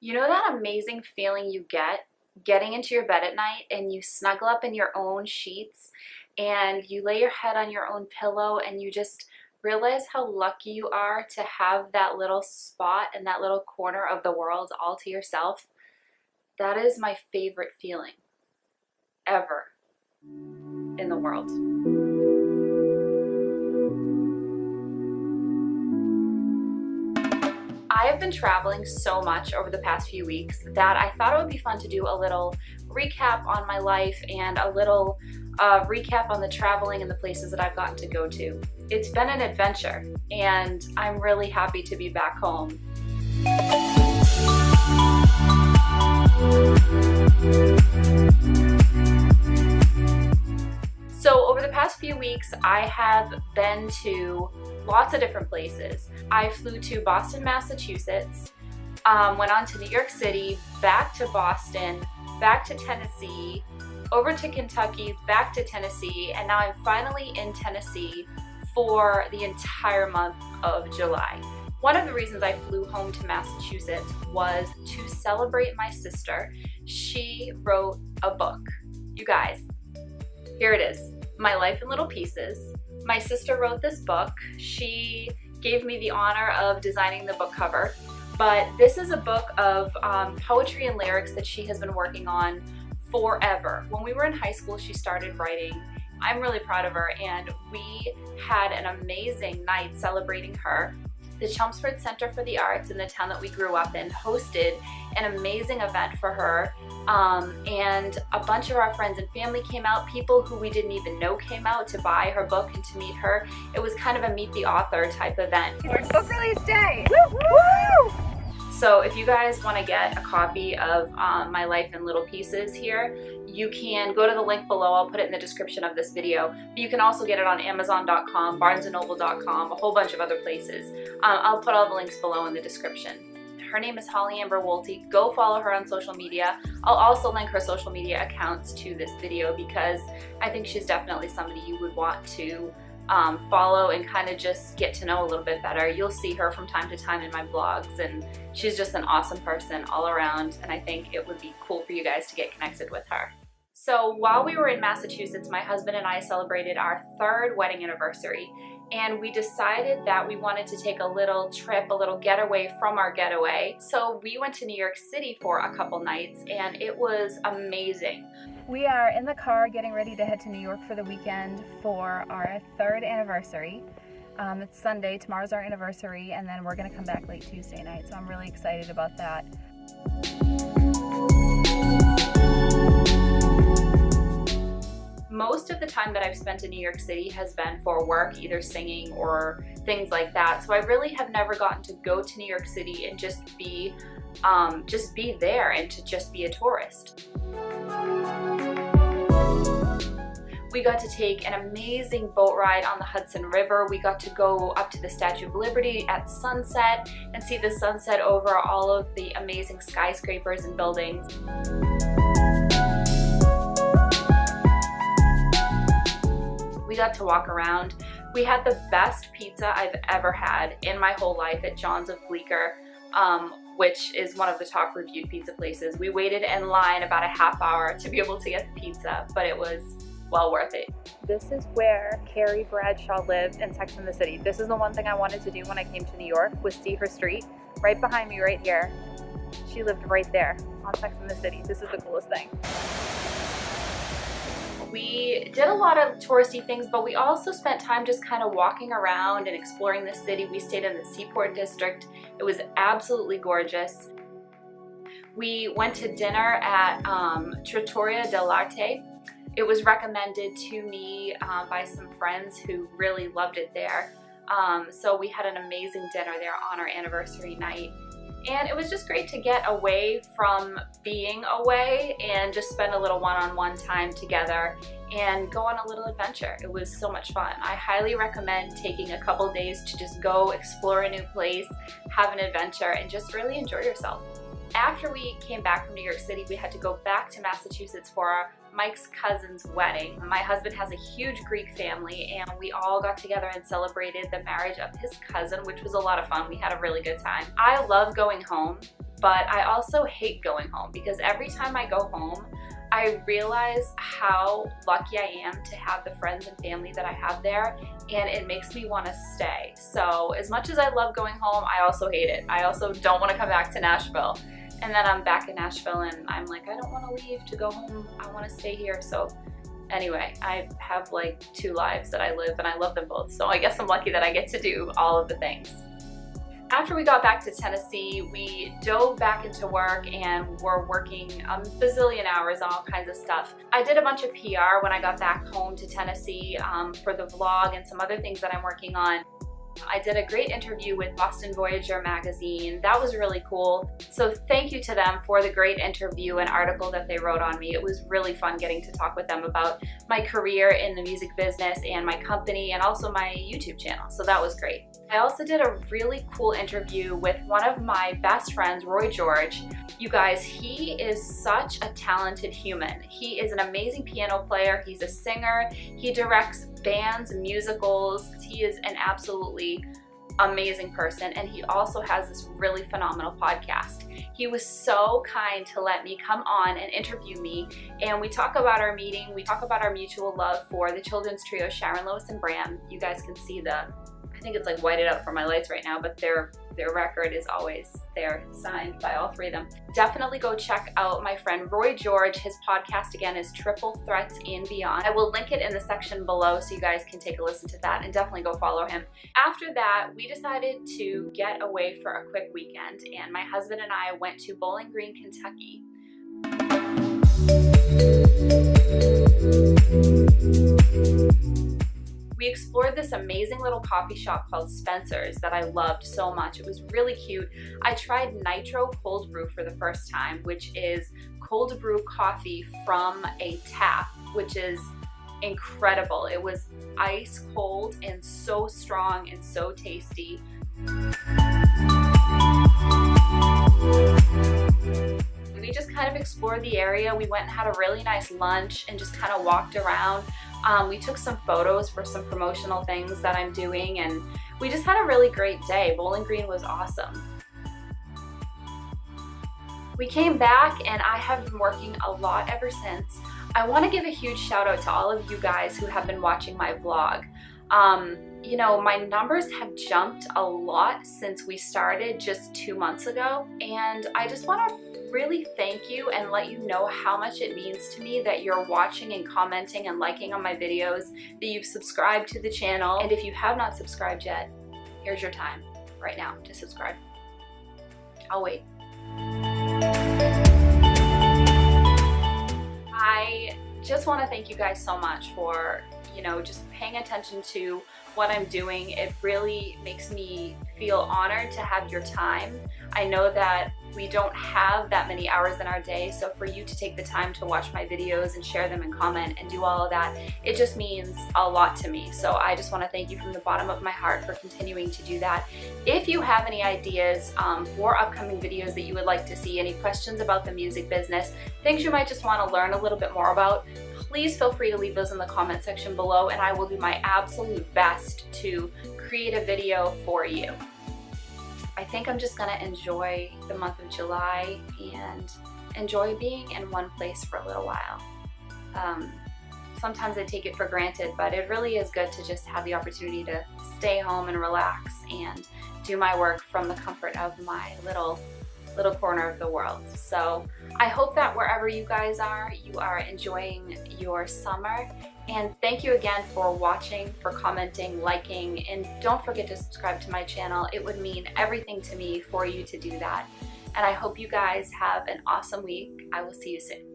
You know that amazing feeling you get getting into your bed at night and you snuggle up in your own sheets and you lay your head on your own pillow and you just realize how lucky you are to have that little spot and that little corner of the world all to yourself? That is my favorite feeling ever in the world. I have been traveling so much over the past few weeks that I thought it would be fun to do a little recap on my life and a little recap on the traveling and the places that I've gotten to go to. It's been an adventure and I'm really happy to be back home. So over the past few weeks, I have been to lots of different places. I flew to Boston, Massachusetts, went on to New York City, back to Boston, back to Tennessee, over to Kentucky, back to Tennessee, and now I'm finally in Tennessee for the entire month of July. One of the reasons I flew home to Massachusetts was to celebrate my sister. She wrote a book. You guys, here it is, My Life in Little Pieces. My sister wrote this book. She gave me the honor of designing the book cover, but this is a book of poetry and lyrics that she has been working on forever. When we were in high school, she started writing. I'm really proud of her, and we had an amazing night celebrating her. The Chelmsford Center for the Arts in the town that we grew up in hosted an amazing event for her, and a bunch of our friends and family came out. People who we didn't even know came out to buy her book and to meet her. It was kind of a meet the author type event. It's book release day! Woo! Woo! So if you guys want to get a copy of My Life in Little Pieces here, you can go to the link below. I'll put it in the description of this video. But you can also get it on Amazon.com, BarnesandNoble.com, a whole bunch of other places. I'll put all the links below in the description. Her name is AMBER WOLTI. Go follow her on social media. I'll also link her social media accounts to this video because I think she's definitely somebody you would want to follow and kind of just get to know a little bit better. You'll see her from time to time in my blogs, and she's just an awesome person all around, and I think it would be cool for you guys to get connected with her. So while we were in Massachusetts, my husband and I celebrated our 3rd wedding anniversary, and we decided that we wanted to take a little trip, a little getaway from our getaway. So we went to New York City for a couple nights, and it was amazing. We are in the car getting ready to head to New York for the weekend for our 3rd anniversary. It's Sunday, tomorrow's our anniversary, and then we're gonna come back late Tuesday night, so I'm really excited about that. Most of the time that I've spent in New York City has been for work, either singing or things like that. So I really have never gotten to go to New York City and just be there and to just be a tourist. We got to take an amazing boat ride on the Hudson River. We got to go up to the Statue of Liberty at sunset and see the sunset over all of the amazing skyscrapers and buildings. We got to walk around. We had the best pizza I've ever had in my whole life at John's of Bleecker, which is one of the top reviewed pizza places. We waited in line about a half hour to be able to get the pizza, but it was well worth it. This is where Carrie Bradshaw lived in Sex and the City. This is the one thing I wanted to do when I came to New York, was see her street. Right behind me, right here. She lived right there on Sex and the City. This is the coolest thing. We did a lot of touristy things, but we also spent time just kind of walking around and exploring the city. We stayed in the Seaport District. It was absolutely gorgeous. We went to dinner at Trattoria dell'Arte. It was recommended to me by some friends who really loved it there. So we had an amazing dinner there on our anniversary night. And it was just great to get away from being away and just spend a little one-on-one time together and go on a little adventure. It was so much fun. I highly recommend taking a couple days to just go explore a new place, have an adventure, and just really enjoy yourself. After we came back from New York City, we had to go back to Massachusetts for Mike's cousin's wedding. My husband has a huge Greek family, and we all got together and celebrated the marriage of his cousin, which was a lot of fun. We had a really good time. I love going home, but I also hate going home because every time I go home, I realize how lucky I am to have the friends and family that I have there, and it makes me want to stay. So as much as I love going home, I also hate it. I also don't want to come back to Nashville. And then I'm back in Nashville and I'm like, I don't want to leave to go home. I want to stay here. So anyway, I have like 2 lives that I live and I love them both. So I guess I'm lucky that I get to do all of the things. After we got back to Tennessee, we dove back into work and were working a bazillion hours on all kinds of stuff. I did a bunch of PR when I got back home to Tennessee for the vlog and some other things that I'm working on. I did a great interview with Boston Voyager magazine. That was really cool. So thank you to them for the great interview and article that they wrote on me. It was really fun getting to talk with them about my career in the music business and my company and also my YouTube channel. So that was great. I also did a really cool interview with one of my best friends, Roy George. You guys, he is such a talented human. He is an amazing piano player. He's a singer. He directs bands, musicals. He is an absolutely amazing person, and he also has this really phenomenal podcast. He was so kind to let me come on and interview me, and we talk about our meeting. We talk about our mutual love for the children's trio Sharon, Lois, and Bram. You guys can see I think it's like whited out for my lights right now, but their record is always there, signed by all 3 of them. Definitely go check out my friend Roy George. His podcast again is Triple Threats and Beyond. I will link it in the section below so you guys can take a listen to that, and definitely go follow him. After that, we decided to get away for a quick weekend, and my husband and I went to Bowling Green, Kentucky. We explored this amazing little coffee shop called Spencer's that I loved so much. It was really cute. I tried Nitro Cold Brew for the first time, which is cold brew coffee from a tap, which is incredible. It was ice cold and so strong and so tasty. We just kind of explored the area. We went and had a really nice lunch and just kind of walked around. We took some photos for some promotional things that I'm doing, and we just had a really great day. Bowling Green was awesome. We came back and I have been working a lot ever since. I want to give a huge shout out to all of you guys who have been watching my vlog. You know, my numbers have jumped a lot since we started just 2 months ago, and I just want to really thank you and let you know how much it means to me that you're watching and commenting and liking on my videos, that you've subscribed to the channel. And if you have not subscribed yet, here's your time right now to subscribe. I'll wait. I just want to thank you guys so much for, you know, just paying attention to what I'm doing. It really makes me feel honored to have your time. I know that we don't have that many hours in our day, so for you to take the time to watch my videos and share them and comment and do all of that, it just means a lot to me. So I just want to thank you from the bottom of my heart for continuing to do that. If you have any ideas for upcoming videos that you would like to see, any questions about the music business, things you might just want to learn a little bit more about, please feel free to leave those in the comment section below, and I will do my absolute best to create a video for you. I think I'm just gonna enjoy the month of July and enjoy being in one place for a little while. Sometimes I take it for granted, but it really is good to just have the opportunity to stay home and relax and do my work from the comfort of my little corner of the world. So I hope that wherever you guys are, you are enjoying your summer. And thank you again for watching, for commenting, liking, and don't forget to subscribe to my channel. It would mean everything to me for you to do that. And I hope you guys have an awesome week. I will see you soon.